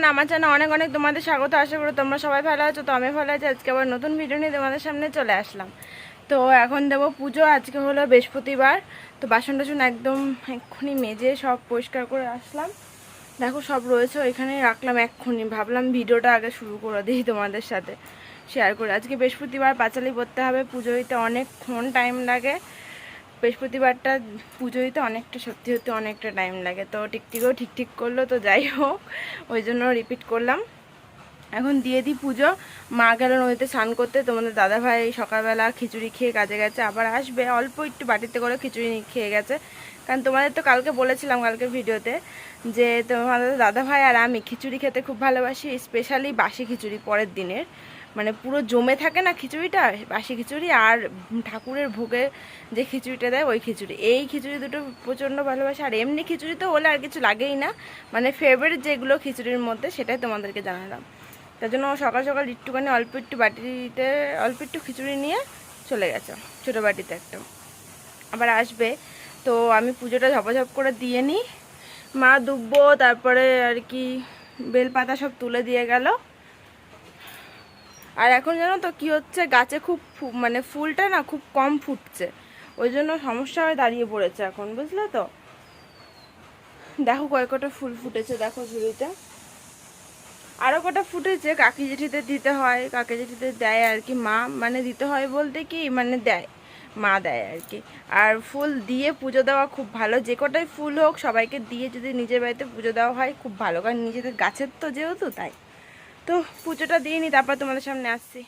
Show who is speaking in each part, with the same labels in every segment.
Speaker 1: Everyone, আমার চ্যানেলে অনেক অনেক তোমাদের স্বাগত। আশা করি তোমরা সবাই ভালো আছো। তো আমি ভালো আছি। আজকে আবার নতুন ভিডিও নিয়ে তোমাদের সামনে চলে আসলাম। তো এখন দেবো পুজো। আজকে হলো বৃহস্পতিবার। তো বাসন টাসন একদম এক্ষুনি মেজে সব পরিষ্কার করে আসলাম। দেখো সব রয়েছে ওইখানে রাখলাম এক্ষুনি। ভাবলাম ভিডিওটা আগে শুরু করে দিই, তোমাদের সাথে শেয়ার করে। আজকে বৃহস্পতিবার, পাঁচালি পড়তে হবে। পুজো দিতে অনেকক্ষণ টাইম লাগে। বৃহস্পতিবারটা পুজো দিতে অনেকটা, সত্যি সত্যি অনেকটা টাইম লাগে। তো টিকটিকও ঠিক করলো, তো যাই হোক ওই জন্য রিপিট করলাম। এখন দিয়ে দিই পুজো। মা গেল নদীতে স্নান করতে। তোমাদের দাদাভাই সকালবেলা খিচুড়ি খেয়ে কাজে গেছে, আবার আসবে। অল্প একটু বাটিতে করে খিচুড়ি খেয়ে গেছে। কারণ তোমাদের তো কালকে বলেছিলাম, কালকের ভিডিওতে, যে তোমাদের দাদাভাই আর আমি খিচুড়ি খেতে খুব ভালোবাসি। স্পেশালি বাসি খিচুড়ি, পরের দিনের, মানে পুরো জমে থাকে না খিচুড়িটা, বাসি খিচুড়ি আর ঠাকুরের ভোগে যে খিচুড়িটা দেয় ওই খিচুড়ি। এই খিচুড়ি দুটো প্রচণ্ড ভালোবাসি। আর এমনি খিচুড়ি তো হলে আর কিছু লাগেই না, মানে ফেভারিট যেগুলো খিচুড়ির মধ্যে, সেটাই তোমাদেরকে জানালাম। তার জন্য সকাল সকাল একটুখানি অল্প একটু বাটিতে অল্প একটু খিচুড়ি নিয়ে চলে গেছে, ছোটো বাটিতে একটা। আবার আসবে। তো আমি পুজোটা ঝপাঝপ করে দিয়ে নিই। মা দুব্বো, তারপরে আর কি বেলপাতা সব তুলে দিয়ে গেল। আর এখন জানো তো কি হচ্ছে, গাছে খুব মানে ফুলটা না খুব কম ফুটছে, ওই জন্য সমস্যা হয়ে দাঁড়িয়ে পড়েছে এখন, বুঝলে তো। দেখো কয়েকটা ফুল ফুটেছে, দেখো ঝুড়িতে আরও কটা ফুটেছে। কাকি জেঠিদের দিতে হয়, কাকি জেঠিদের দেয় আর কি মা, মানে দিতে হয় বলতে কি মানে দেয়, মা দেয় আর কি। আর ফুল দিয়ে পুজো দেওয়া খুব ভালো। যে কটাই ফুল হোক সবাইকে দিয়ে যদি নিজের বাড়িতে পুজো দেওয়া হয় খুব ভালো, কারণ নিজেদের গাছের তো যেহেতু, তাই। তো পুজোটা দিয়ে নিই, তারপর তোমাদের সামনে আসছি।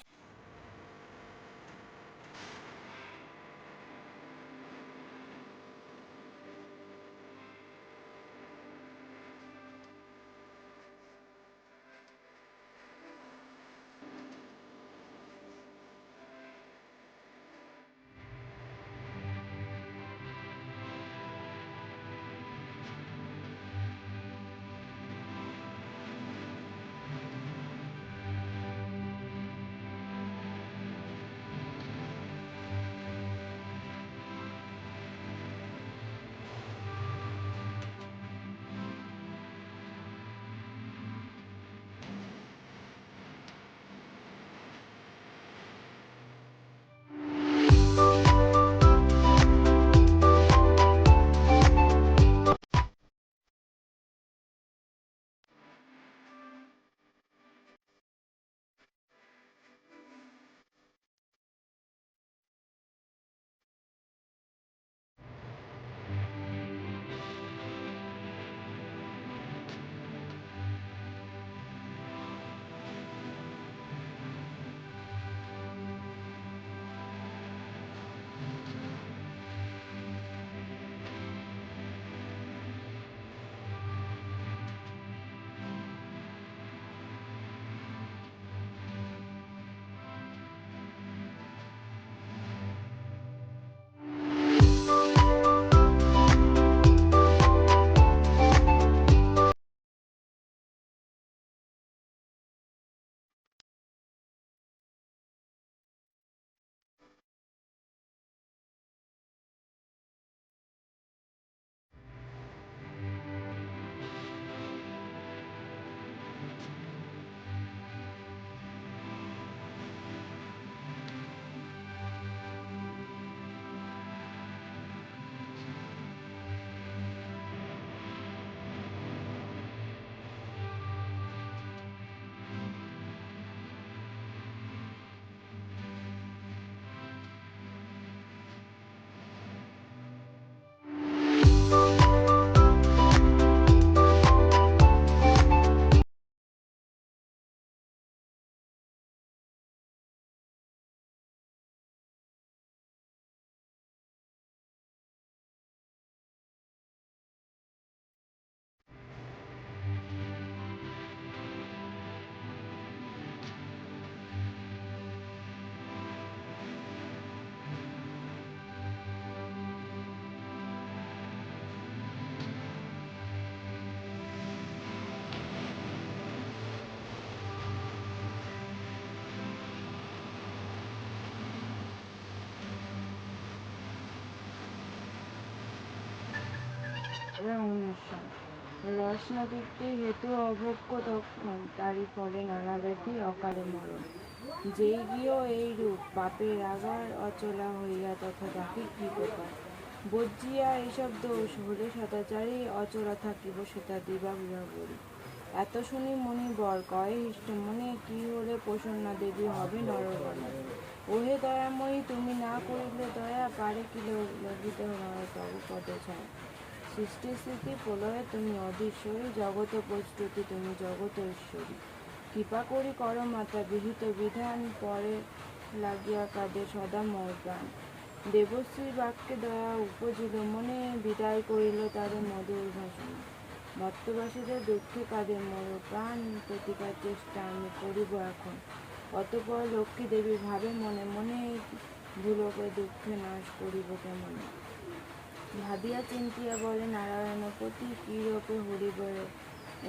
Speaker 1: রসনাবৃত্তি হেতু অভোগ্য তক্ষণ, তারই ফলে নানা ব্যাধি অকালে মরণ। যেই গিয়েও এই রূপ পাপের আগার অচলা হইয়া তথা তাকে কি প্রকার বজ্জিয়া এইসব দোষ হলে সদাচারী অচলা থাকিব সেটা দিবা বিবাহ করি। এত শুনি মনি বর কয় হিষ্ট মনে, কি হলে প্রসন্না দেবী হবে নরবনে। ওহে দয়াময়ী, তুমি না করিলে দয়া, পারে কি লভিত নয় তব পদ ছায়। সৃষ্টি স্থিতি প্রলয়ে তুমি অধীশ্বরী, জগত প্রস্তুতি তুমি জগত ঈশ্বরী। কৃপা করি কর মাতা বিহিত বিধান, পরে লাগিয়া কাঁদে সদা মোর প্রাণ। দেবশ্রী বাক্যে দয়া উপজিল মনে, বিদায় করিল তারে মধুর ভাষণ। মত্তবাসীদের দুঃখে কাঁদে মোর প্রাণ, প্রতিকার চেষ্টা আমি করিব এখন। অতঃপর লক্ষ্মী দেবী ভাবে মনে মনে, ভুলকে দুঃখে নাশ করিব কেমনে। ভাবিয়া চিন্তিয়া বলে নারায়ণপতি, কি রূপে হরিব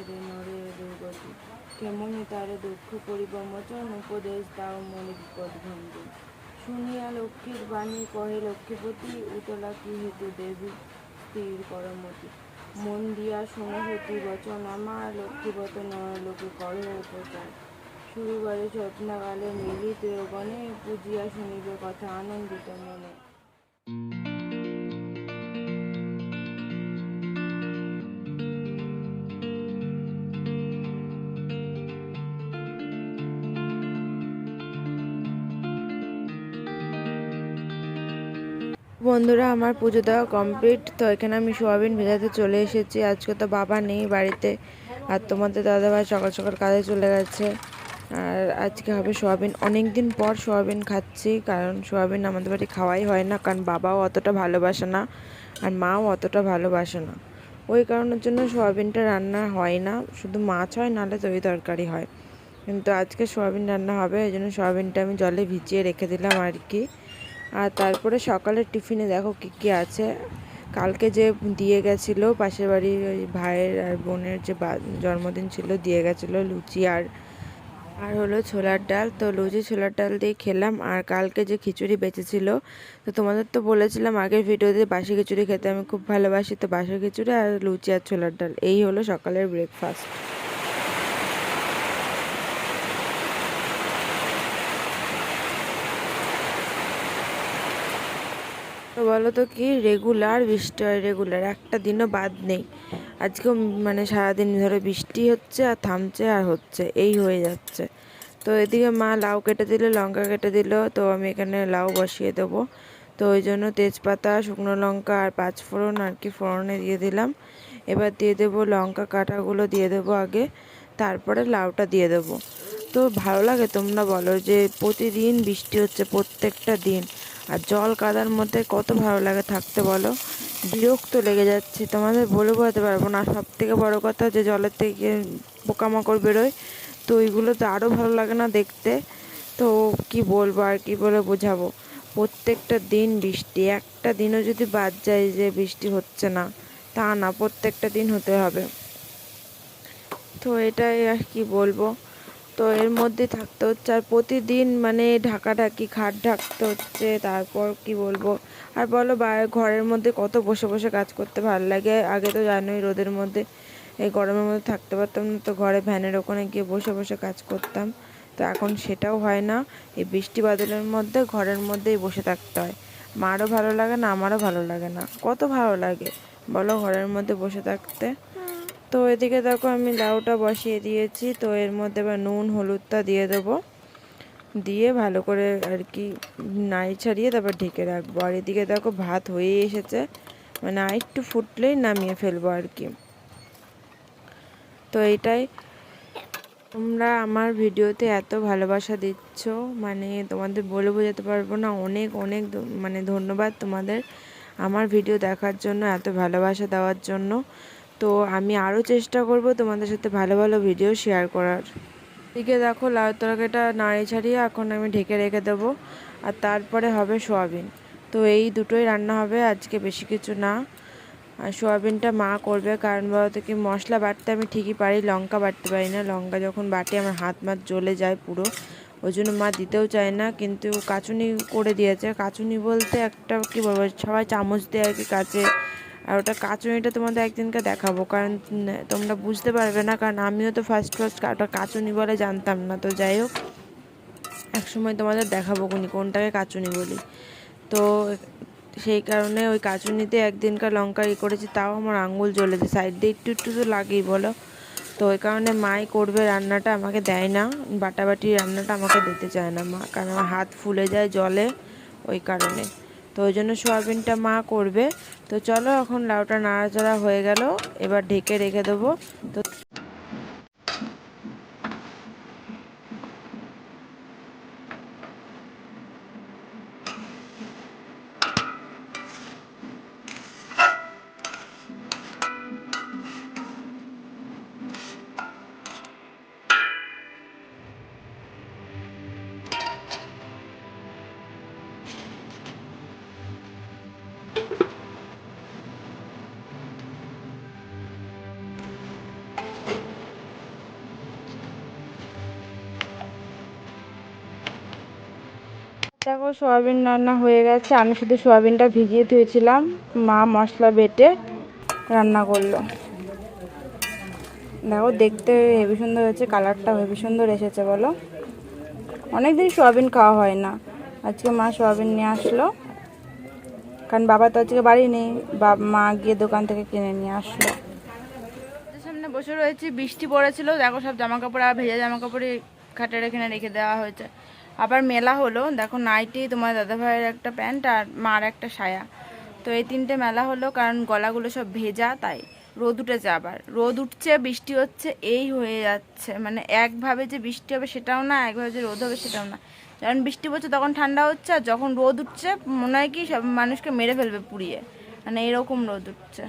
Speaker 1: রে নরে দুর্গতি। কেমনে তারে দুঃখ করিব মোচন, উপদেশ দাও মনে বিপদ ভঞ্জন। শুনিয়া লক্ষ্মীর বাণী কহে লক্ষ্মীপতি, উতলা কি হেতু দেবী স্থির করমতি। মন দিয়া শোনো সতী বচন আমার, লক্ষ্মীবত নরলোকে করো উপচার। শুরুবারে স্বপ্নকালে মিলিত গণে, পূজিয়া শুনিবে কথা আনন্দিত মনে। বন্ধুরা, আমার পুজো দেওয়া কমপ্লিট। তো এখানে আমি সোয়াবিন ভেজাতে চলে এসেছি। আজকে তো বাবা নেই বাড়িতে, আর তোমাদের দাদাভাই সকাল সকাল কাজে চলে গেছে। আর আজকে হবে সোয়াবিন। অনেক দিন পর সোয়াবিন খাচ্ছি, কারণ সোয়াবিন আমাদের বাড়ি খাওয়াই হয় না, কারণ বাবাও অতটা ভালোবাসে না আর মাও অতটা ভালোবাসে না। ওই কারণের জন্য সোয়াবিনটা রান্না হয় না, শুধু মাছ হয়, নাহলে তরি তরকারি হয়। কিন্তু আজকে সোয়াবিন রান্না হবে, এই জন্য সোয়াবিনটা আমি জলে ভিজিয়ে রেখে দিলাম আর কি। আর তারপরে সকালের টিফিনে দেখো কী কী আছে। কালকে যে দিয়ে গেছিলো পাশের বাড়ির ওই ভাইয়ের আর বোনের যে জন্মদিন ছিল, দিয়ে গেছিলো লুচি আর হলো ছোলার ডাল। তো লুচি ছোলার ডাল দিয়ে খেলাম। আর কালকে যে খিচুড়ি বেঁচেছিল, তো তোমাদের তো বলেছিলাম আগের ভিডিওতে বাসি খিচুড়ি খেতে আমি খুব ভালোবাসি, তো বাসি খিচুড়ি আর লুচি আর ছোলার ডাল, এই হলো সকালের ব্রেকফাস্ট। তো বলো তো কি রেগুলার বৃষ্টি হয়, রেগুলার একটা দিনও বাদ নেই। আজকেও মানে সারাদিন ধরে বৃষ্টি হচ্ছে আর থামছে আর হচ্ছে, এই হয়ে যাচ্ছে। তো এদিকে মা লাউ কেটে দিল, লঙ্কা কেটে দিল, তো আমি এখানে লাউ বসিয়ে দেবো। তো ওই জন্য তেজপাতা, শুকনো লঙ্কা আর পাঁচফোড়ন আর কি ফোড়নে দিয়ে দিলাম। এবার দিয়ে দেবো লঙ্কা কাটাগুলো দিয়ে দেবো আগে, তারপরে লাউটা দিয়ে দেবো। তো ভালো লাগে তোমরা বলো, যে প্রতিদিন বৃষ্টি হচ্ছে প্রত্যেকটা দিন, আর জল কাদার মধ্যে কত ভালো লাগে থাকতে বলো। বিরক্ত লেগে যাচ্ছে, তোমাদের বলে বোঝাতে পারবো না। সব থেকে বড়ো কথা যে জলের থেকে পোকামাকড় বেরোয়, তো ওইগুলো তো আরও ভালো লাগে না দেখতে। তো কি বলবো আর কি বলে বোঝাবো। প্রত্যেকটা দিন বৃষ্টি, একটা দিনও যদি বাদ যায় যে বৃষ্টি হচ্ছে না, তা না, প্রত্যেকটা দিন হতে হবে। তো এটাই আর কি বলবো। তো এর মধ্যে থাকতে হচ্ছে, আর প্রতিদিন মানে ঢাকাঢাকি খাট ঢাকতে হচ্ছে। তারপর কি বলবো আর বলো, ঘরের মধ্যে কত বসে বসে কাজ করতে ভালো লাগে। আগে তো জানোই রোদের মধ্যে, এই গরমের মধ্যে থাকতে পারতাম না, তো ঘরে ফ্যানের ওখানে গিয়ে বসে বসে কাজ করতাম। তো এখন সেটাও হয় না, এই বৃষ্টি বাদলের মধ্যে ঘরের মধ্যেই বসে থাকতে হয়। মারও ভালো লাগে না, আমারও ভালো লাগে না। কত ভালো লাগে বলো ঘরের মধ্যে বসে থাকতে। তো এদিকে দেখো আমি লাউটা বসিয়ে দিয়েছি। তো এর মধ্যে এবার নুন হলুদটা দিয়ে দেবো, দিয়ে ভালো করে আর কি নাড়ি ছাড়িয়ে তারপর ঢেকে রাখবো। আর এদিকে দেখো ভাত হয়ে এসেছে, মানে আর একটু ফুটলেই নামিয়ে ফেলবো আর কি। তো এইটাই, তোমরা আমার ভিডিওতে এত ভালোবাসা দিচ্ছ, মানে তোমাদের বলে বোঝাতে পারবো না। অনেক অনেক মানে ধন্যবাদ তোমাদের আমার ভিডিও দেখার জন্য, এত ভালোবাসা দেওয়ার জন্য। তো আমি আরও চেষ্টা করব তোমাদের সাথে ভালো ভালো ভিডিও শেয়ার করার। এদিকে দেখো লাউ তরকারিটা নাড়ি ছাড়িয়ে এখন আমি ঢেকে রেখে দেবো, আর তারপরে হবে সোয়াবিন। তো এই দুটোই রান্না হবে আজকে, বেশি কিছু না। আর সোয়াবিনটা মা করবে, কারণ বলতে কি মশলা বাটতে আমি ঠিকই পারি, লঙ্কা বাটতে পারি না। লঙ্কা যখন বাটি আমার হাত মাত জ্বলে যায় পুরো, ওই জন্য মা দিতেও চায় না। কিন্তু কাচুনি করে দিয়েছে, কাচুনি বলতে একটা কি বলবো, সবাই চামচ দিয়ে আর কি কাচে, আর ওটা কাচুনিটা তোমাদের একদিনকে দেখাবো, কারণ তোমরা বুঝতে পারবে না, কারণ আমিও তো ফার্স্ট ওটা কাচুনি বলে জানতাম না। তো যাই হোক, একসময় তোমাদের দেখাবো কোনটাকে কাচুনি বলি। তো সেই কারণে ওই কাচুনিতে একদিনকার লঙ্কা করেছি, তাও আমার আঙুল জ্বলেছে, সাইড দিয়ে একটু একটু তো লাগেই বলো। তো ওই কারণে মাই করবে রান্নাটা, আমাকে দেয় না, বাটাবাটি রান্নাটা আমাকে দিতে চায় না মা, কারণ আমার হাত ফুলে যায় জলে, ওই কারণে। তো ওই জন্য সোয়াবিনটা মা করবে। তো চলো, এখন লাউটা নাড়াচাড়া হয়ে গেল, এবার ঢেকে রেখে দেবো। তো দেখো, সোয়াবিন রান্না হয়ে গেছে, আমি শুধু সোয়াবিনটা ভিজিয়ে ধুয়েছিলাম, মা মশলা বেটে রান্না করলো। দেখো, দেখতে হেবি সুন্দর হয়েছে, কালারটাও হেবি সুন্দর এসেছে বলো। অনেকদিন সোয়াবিন খাওয়া হয় না, আজকে মা সোয়াবিন নিয়ে আসলো, কারণ বাবা তো আজকে বাড়ি নেই, মা গিয়ে দোকান থেকে কিনে নিয়ে আসলো। সামনে বসে রয়েছি, বৃষ্টি পড়েছিল, দেখো সব জামা কাপড় আর ভেজা জামা কাপড় খাটের এখানে রেখে দেওয়া হয়েছে। আবার মেলা হলো, দেখো নাইটি, তোমার দাদাভাইয়ের একটা প্যান্ট আর মার একটা সায়া, তো এই তিনটে মেলা হলো, কারণ গলাগুলো সব ভেজা, তাই রোদ উঠেছে, আবার রোদ উঠছে বৃষ্টি হচ্ছে, এই হয়ে যাচ্ছে, মানে একভাবে যে বৃষ্টি হবে সেটাও না, একভাবে যে রোদ হবে সেটাও না। যখন বৃষ্টি পড়ছে তখন ঠান্ডা হচ্ছে, আর যখন রোদ উঠছে মনে হয় কি সব মানুষকে মেরে ফেলবে পুড়িয়ে, মানে এরকম রোদ উঠছে।